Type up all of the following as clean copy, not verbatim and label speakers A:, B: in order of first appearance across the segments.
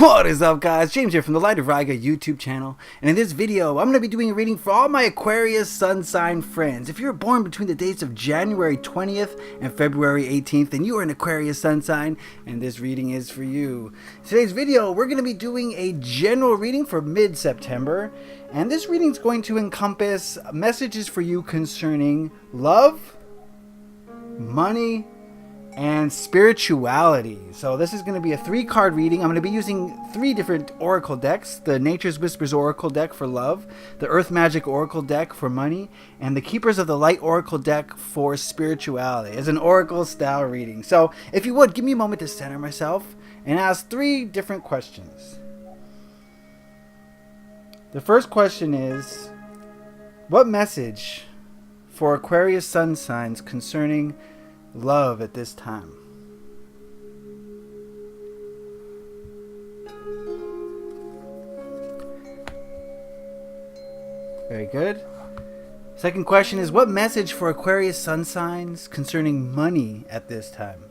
A: What is up, guys? James here from the Light of Riga YouTube channel, and in this video I'm going to be doing a reading for all my Aquarius Sun sign friends. If you're born between the dates of January 20th and February 18th, then you are an Aquarius Sun sign, and this reading is for you. In today's video, we're going to be doing a general reading for mid-September, and this reading is going to encompass messages for you concerning love, money, and spirituality. So this is going to be a 3-card reading. I'm going to be using 3 different oracle decks: the Nature's Whispers Oracle deck for love, the Earth Magic Oracle deck for money, and the Keepers of the Light Oracle deck for spirituality. It's an oracle style reading. So if you would, give me a moment to center myself and ask 3 different questions. The first question is, what message for Aquarius Sun signs concerning love at this time? Very good. Second question is, what message for Aquarius Sun signs concerning money at this time?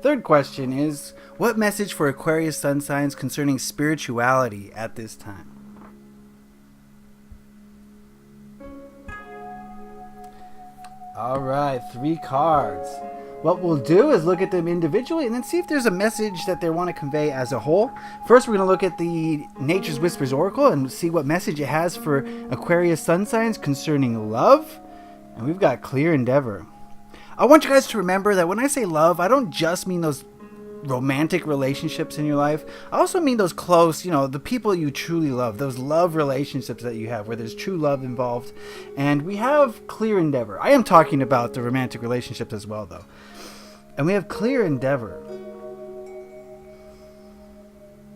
A: Third question is, what message for Aquarius Sun signs concerning spirituality at this time? Alright, 3 cards. What we'll do is look at them individually and then see if there's a message that they want to convey as a whole. First, we're going to look at the Nature's Whispers Oracle and see what message it has for Aquarius Sun signs concerning love. And we've got Clear Endeavor. I want you guys to remember that when I say love, I don't just mean those romantic relationships in your life. I also mean those close, the people you truly love, those love relationships that you have where there's true love involved. And we have Clear Endeavor. I am talking about the romantic relationships as well, though. And we have Clear Endeavor.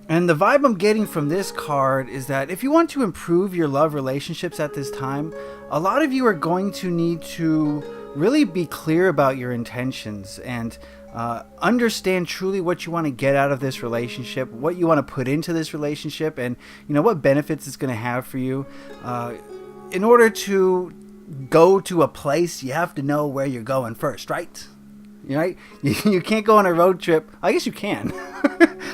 A: And the vibe I'm getting from this card is that if you want to improve your love relationships at this time, a lot of you are going to need to really be clear about your intentions and understand truly what you want to get out of this relationship, what you want to put into this relationship, and what benefits it's going to have for you. In order to go to a place, you have to know where you're going first, right? Right? You can't go on a road trip. I guess you can.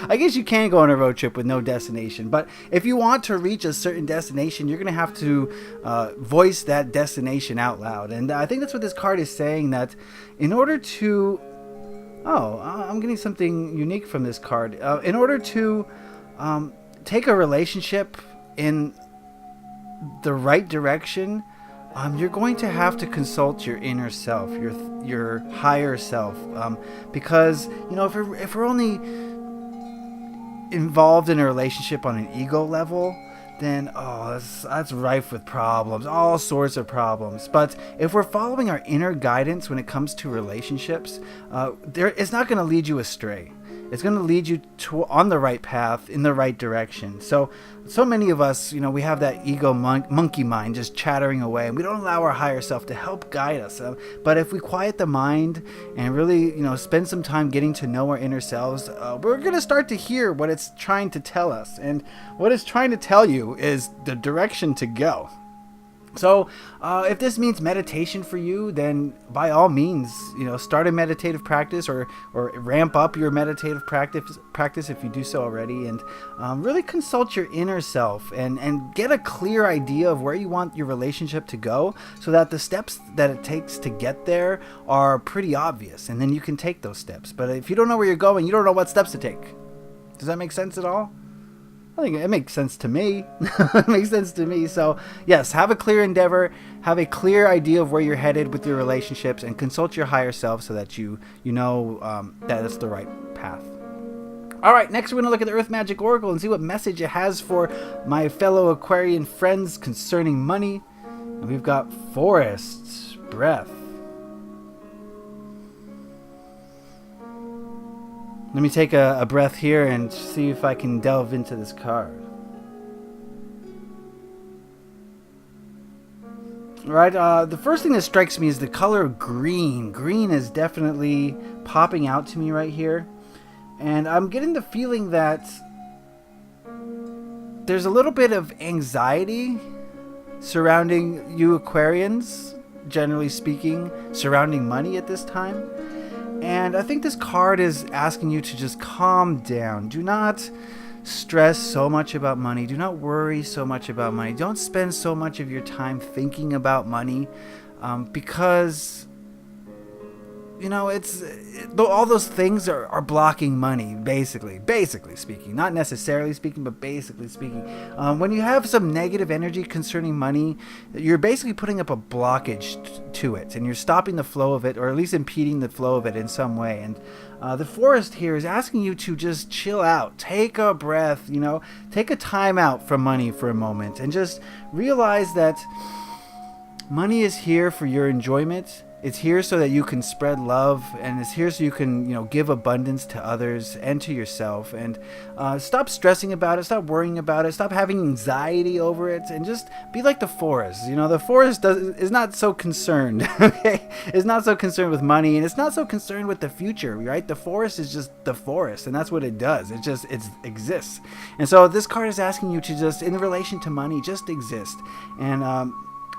A: I guess you can go on a road trip with no destination. But if you want to reach a certain destination, you're going to have to voice that destination out loud. And I think that's what this card is saying, that in order to... Oh, I'm getting something unique from this card. In order to take a relationship in the right direction, you're going to have to consult your inner self, your higher self, because if we're only involved in a relationship on an ego level, then that's rife with problems, all sorts of problems. But if we're following our inner guidance when it comes to relationships, it's not going to lead you astray. It's going to lead you on the right path, in the right direction. So many of us, we have that ego monkey mind just chattering away, and we don't allow our higher self to help guide us. But if we quiet the mind and really, spend some time getting to know our inner selves, we're going to start to hear what it's trying to tell us. And what it's trying to tell you is the direction to go. So if this means meditation for you, then by all means, start a meditative practice or ramp up your meditative practice if you do so already, and really consult your inner self and get a clear idea of where you want your relationship to go, so that the steps that it takes to get there are pretty obvious, and then you can take those steps. But if you don't know where you're going, you don't know what steps to take. Does that make sense at all? I think it makes sense to me. It makes sense to me. So, yes, have a clear endeavor, have a clear idea of where you're headed with your relationships, and consult your higher self so that you know that it's the right path. All right, next we're going to look at the Earth Magic Oracle and see what message it has for my fellow Aquarian friends concerning money. And we've got Forest Breath. Let me take a breath here and see if I can delve into this card. Right, the first thing that strikes me is the color green. Green is definitely popping out to me right here. And I'm getting the feeling that there's a little bit of anxiety surrounding you Aquarians generally speaking, surrounding money at this time. And I think this card is asking you to just calm down. Do not stress so much about money. Do not worry so much about money. Don't spend so much of your time thinking about money, because all those things are blocking money, basically speaking. Not necessarily speaking, but basically speaking. When you have some negative energy concerning money, you're basically putting up a blockage to it, and you're stopping the flow of it, or at least impeding the flow of it in some way. And the forest here is asking you to just chill out, take a breath, take a time out from money for a moment, and just realize that money is here for your enjoyment. It's here so that you can spread love, and it's here so you can, give abundance to others and to yourself. And stop stressing about it, stop worrying about it, stop having anxiety over it, and just be like the forest. The forest is not so concerned, okay? It's not so concerned with money, and it's not so concerned with the future, right? The forest is just the forest, and that's what it does. It exists. And so this card is asking you to just, in relation to money, just exist. And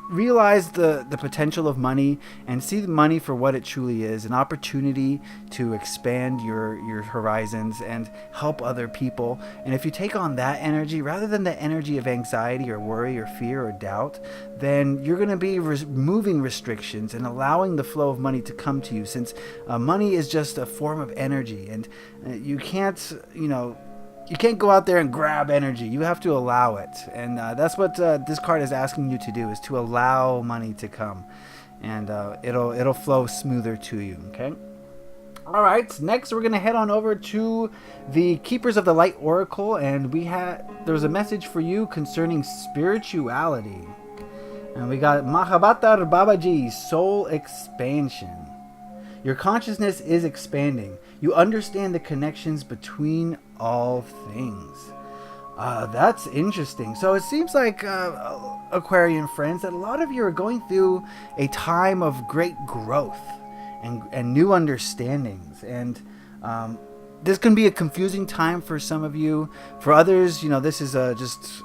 A: realize the potential of money, and see the money for what it truly is, an opportunity to expand your horizons and help other people. And if you take on that energy rather than the energy of anxiety or worry or fear or doubt, then you're going to be removing restrictions and allowing the flow of money to come to you, since money is just a form of energy, and you can't go out there and grab energy. You have to allow it. And that's what this card is asking you to do, is to allow money to come. And it'll flow smoother to you, okay? All right, next we're going to head on over to the Keepers of the Light Oracle. And there was a message for you concerning spirituality. And we got Mahavatar Babaji, Soul Expansion. Your consciousness is expanding. You understand the connections between all things. That's interesting. So it seems like, Aquarian friends, that a lot of you are going through a time of great growth and new understandings. And this can be a confusing time for some of you. For others, this is just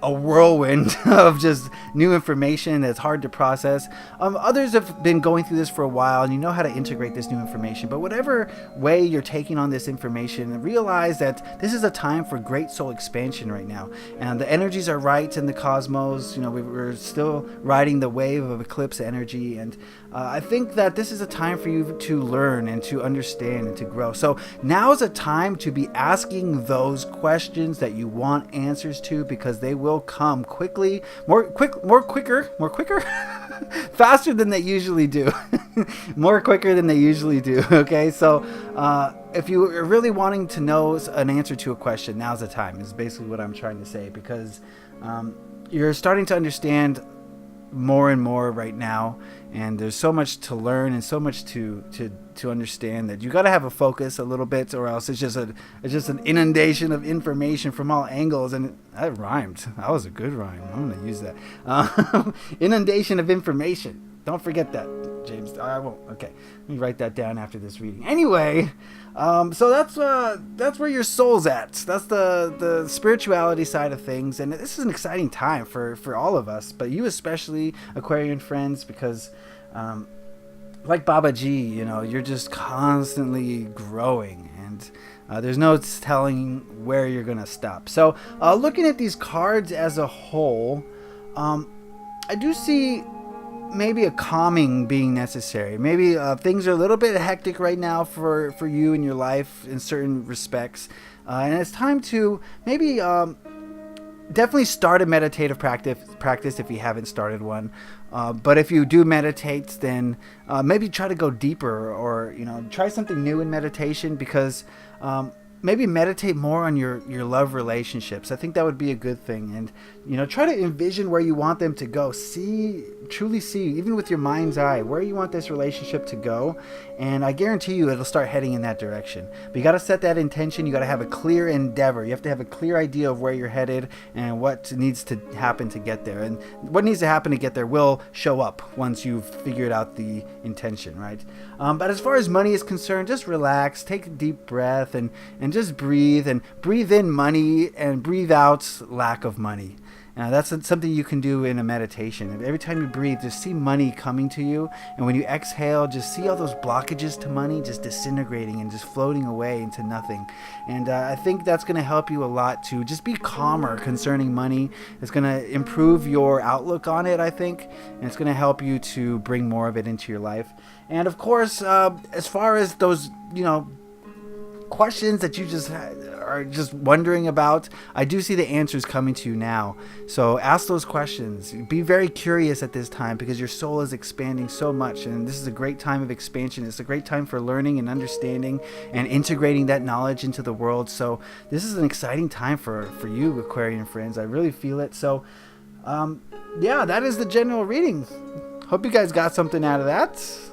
A: a whirlwind of just new information that's hard to process. Others have been going through this for a while, and you know how to integrate this new information. But whatever way you're taking on this information, realize that this is a time for great soul expansion right now. And the energies are right in the cosmos. We're still riding the wave of eclipse energy. And I think that this is a time for you to learn and to understand and to grow. So now is a time to be asking those questions that you want answers to, because they will come quickly, more quicker, faster than they usually do, more quicker than they usually do. Okay, so if you are really wanting to know an answer to a question, now's the time, is basically what I'm trying to say, because you're starting to understand more and more right now, and there's so much to learn and so much to understand that you got to have a focus a little bit, or else it's just an inundation of information from all angles. And that rhymed. That was a good rhyme. I'm gonna use that. Inundation of information. Don't forget that, James. I won't. Okay, let me write that down after this reading. Anyway, so that's where your soul's at. That's the spirituality side of things, and this is an exciting time for all of us, but you especially, Aquarian friends, because like Baba G, you're just constantly growing, and there's no telling where you're gonna stop. So looking at these cards as a whole, I do see maybe a calming being necessary. Maybe things are a little bit hectic right now for you in your life in certain respects, and it's time to maybe definitely start a meditative practice if you haven't started one. But if you do meditate, then maybe try to go deeper, or try something new in meditation, because maybe meditate more on your love relationships. I think that would be a good thing. And try to envision where you want them to go. Truly see, even with your mind's eye, where you want this relationship to go. And I guarantee you it'll start heading in that direction. But you got to set that intention. You got to have a clear endeavor. You have to have a clear idea of where you're headed and what needs to happen to get there. And what needs to happen to get there will show up once you've figured out the intention, right? But as far as money is concerned, just relax, take a deep breath, and just breathe in money and breathe out lack of money. That's something you can do in a meditation. Every time you breathe, just see money coming to you. And when you exhale, just see all those blockages to money just disintegrating and just floating away into nothing. And I think that's going to help you a lot to just be calmer concerning money. It's going to improve your outlook on it, I think. And it's going to help you to bring more of it into your life. And of course, as far as those, questions that you just are just wondering about, I do see the answers coming to you now. So ask those questions. Be very curious at this time, because your soul is expanding so much, and this is a great time of expansion. It's a great time for learning and understanding and integrating that knowledge into the world. So this is an exciting time for you, Aquarian friends. I really feel it. So yeah, that is the general reading. Hope you guys got something out of that.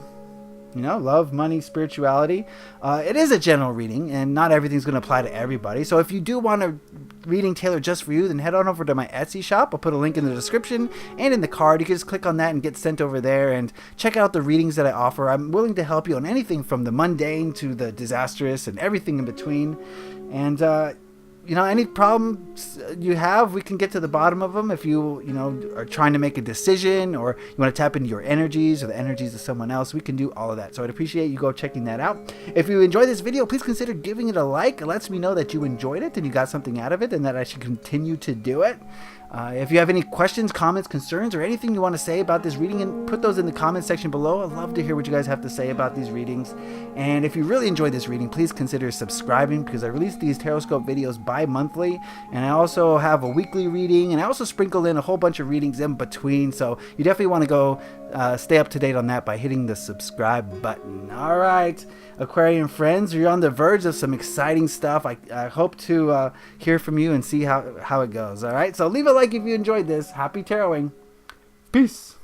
A: Love, money, spirituality. It is a general reading, and not everything's going to apply to everybody. So if you do want a reading tailored just for you, then head on over to my Etsy shop. I'll put a link in the description and in the card. You can just click on that and get sent over there and check out the readings that I offer. I'm willing to help you on anything from the mundane to the disastrous and everything in between. And any problems you have, we can get to the bottom of them. If you are trying to make a decision, or you want to tap into your energies or the energies of someone else, we can do all of that. So I'd appreciate you go checking that out. If you enjoyed this video, please consider giving it a like. It lets me know that you enjoyed it and you got something out of it, and that I should continue to do it. If you have any questions, comments, concerns, or anything you want to say about this reading, and put those in the comment section below. I'd love to hear what you guys have to say about these readings. And if you really enjoyed this reading, please consider subscribing, because I release these Taroscope videos bi-monthly, and I also have a weekly reading, and I also sprinkle in a whole bunch of readings in between. So you definitely want to go stay up to date on that by hitting the subscribe button. All right, Aquarian friends, you're on the verge of some exciting stuff. I hope to hear from you and see how it goes. All right, so leave a like if you enjoyed this. Happy taroting. Peace.